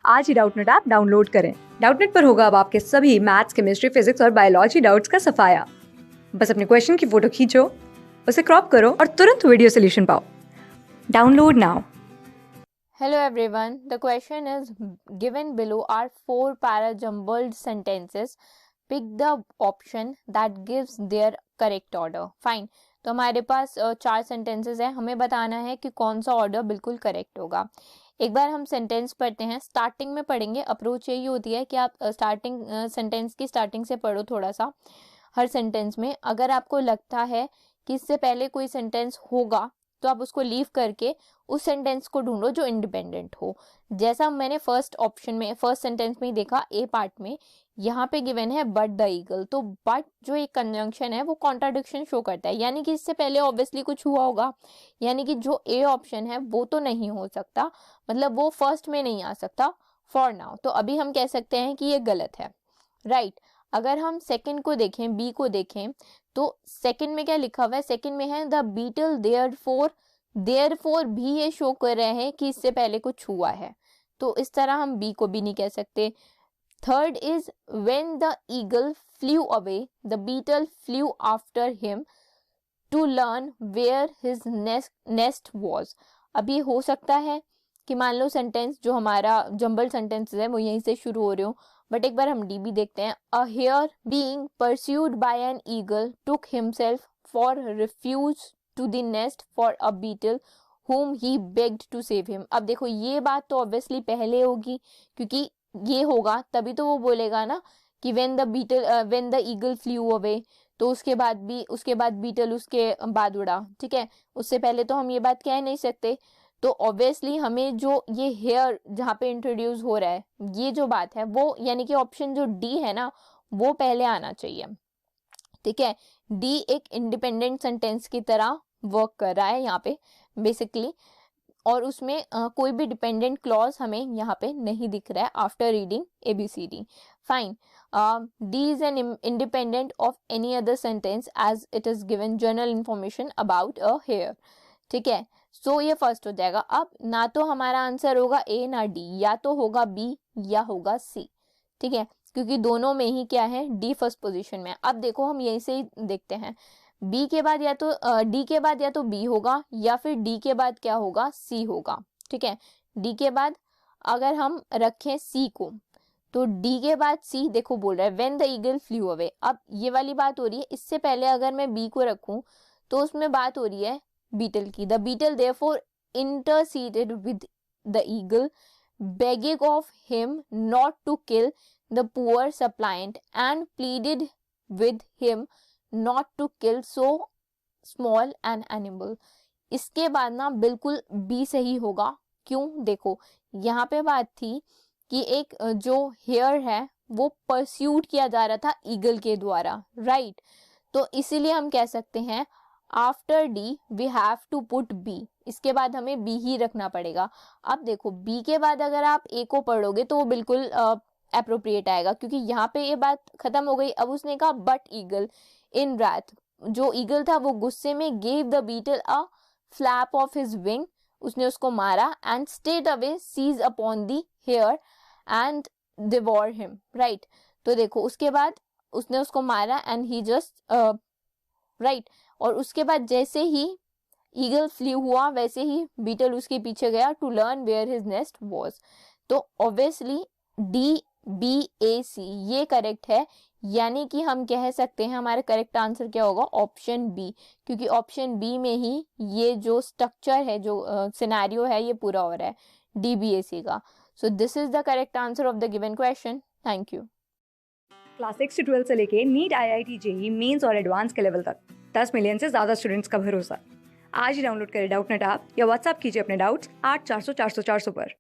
आज ही Doubtnut app download करें। Doubtnut पर होगा अब आपके सभी मैथ्स, केमिस्ट्री, फिजिक्स और बायोलॉजी डाउट्स का सफाया। बस अपने क्वेश्चन की फोटो खींचो, उसे क्रॉप करो और तुरंत वीडियो सोल्यूशन पाओ। Download now. Hello everyone, the question is given below are four para-jumbled sentences. Pick the option that gives their correct order. Fine. तो हमारे पास चार सेंटेंसेस है, हमें बताना है कि कौन सा ऑर्डर बिल्कुल करेक्ट होगा। एक बार हम सेंटेंस पढ़ते हैं, स्टार्टिंग में पढ़ेंगे। अप्रोच यही होती है कि आप स्टार्टिंग सेंटेंस की स्टार्टिंग से पढ़ो थोड़ा सा हर सेंटेंस में। अगर आपको लगता है कि इससे पहले कोई सेंटेंस होगा तो आप उसको लीव करके उस सेंटेंस को ढूंढो जो इंडिपेंडेंट हो। जैसा मैंने फर्स्ट ऑप्शन में, फर्स्ट सेंटेंस में ही देखा, ए पार्ट में यहाँ पे गिवन है बट द ईगल। तो बट जो एक कंजंक्शन है वो कॉन्ट्राडिक्शन शो करता है, यानी कि इससे पहले ऑब्वियसली कुछ हुआ होगा, यानी कि जो ए ऑप्शन है वो तो नहीं हो सकता, मतलब वो फर्स्ट में नहीं आ सकता फॉर नाउ। तो अभी हम कह सकते हैं कि ये गलत है, राइट। अगर हम सेकंड को देखें, बी को देखें, तो सेकंड में क्या लिखा हुआ है? सेकंड में है द बीटल देयरफॉर भी ये शो कर रहे हैं कि इससे पहले कुछ हुआ है, तो इस तरह हम बी को भी नहीं कह सकते। Third is when the eagle flew away the beetle flew after him to learn where his nest was. अब ये हो सकता है कि मान लो सेंटेंस जो हमारा जंबल सेंटेंस है वो यहीं से शुरू हो रहे हो, बट एक बार हम डी भी देखते हैं। A hare being pursued by an eagle took himself for refuge to the nest for a beetle whom he begged to save him। अब देखो ये बात तो ऑब्वियसली पहले होगी, क्योंकि ये होगा तभी तो वो बोलेगा ना कि when the eagle flew away, तो उसके बाद बीटल उसके बाद उड़ा, ठीक है। उससे पहले तो हम ये बात कह नहीं सकते। तो ऑब्वियसली हमें जो ये हेयर जहाँ पे इंट्रोड्यूस हो रहा है, ये जो बात है वो, यानी कि ऑप्शन जो डी है ना, वो पहले आना चाहिए, ठीक है। डी एक इंडिपेंडेंट सेंटेंस की तरह वर्क कर रहा है यहाँ पे बेसिकली, और उसमें कोई भी डिपेंडेंट क्लॉज हमें यहाँ पे नहीं दिख रहा है after reading ABCD। Fine. D is an independent of any other sentence as it is given general information about a hare, ठीक है। सो ये फर्स्ट हो जाएगा। अब ना तो हमारा आंसर होगा ए ना डी, या तो होगा बी या होगा सी, ठीक है, क्योंकि दोनों में ही क्या है, डी फर्स्ट पोजीशन में। अब देखो हम यहीं से ही देखते हैं, बी के बाद या तो डी के बाद या तो बी होगा या फिर डी के बाद क्या होगा, सी होगा, ठीक है। डी के बाद अगर हम रखें सी को, तो डी के बाद सी देखो बोल रहा है when the eagle flew away. अब ये वाली बात हो रही है, इससे पहले अगर मैं बी को रखूं तो उसमें बात हो रही है बीटल की। The beetle therefore interceded with the eagle begging of him not to kill the poor suppliant and pleaded with him not to kill so small an animal। इसके बाद ना बिल्कुल बी सही होगा। क्यों? देखो यहाँ पे बात थी कि एक जो हेयर है वो परस्यूट किया जा रहा था ईगल के द्वारा, राइट। तो इसीलिए हम कह सकते हैं after D we have to put B, इसके बाद हमें बी ही रखना पड़ेगा। अब देखो बी के बाद अगर आप ए को पढ़ोगे तो वो बिल्कुल अप्रोप्रिएट आएगा, क्योंकि यहाँ पे ये बात खत्म हो गई। अब उसने कहा बट ईगल इन रैथ, जो ईगल था वो गुस्से में gave the beetle a flap of his wing, उसने उसको मारा and straight away seize upon the hare and devour him, right. तो देखो उसके बाद उसने उसको मारा एंड ही जस्ट राइट, और उसके बाद जैसे ही ईगल फ्ली हुआ वैसे ही बीटल उसके पीछे गया to learn where his nest was. तो obviously D B A C ये करेक्ट है, यानी कि हम कह सकते हैं हमारा करेक्ट आंसर क्या होगा, ऑप्शन बी, क्योंकि ऑप्शन बी में ही ये जो स्ट्रक्चर है, जो सिनेरियो है, ये पूरा हो रहा है DBAC का। So this is the correct answer of the given question. Thank you. Class 6 से 12 से लेके नीट, IIT, JEE मेंस और एडवांस के लेवल तक 10 मिलियन से ज्यादा स्टूडेंट्स का भरोसा। आज ही डाउनलोड करें डाउटनेट ऐप या व्हाट्सएप कीजिए अपने डाउट्स 8400 400 400 पर।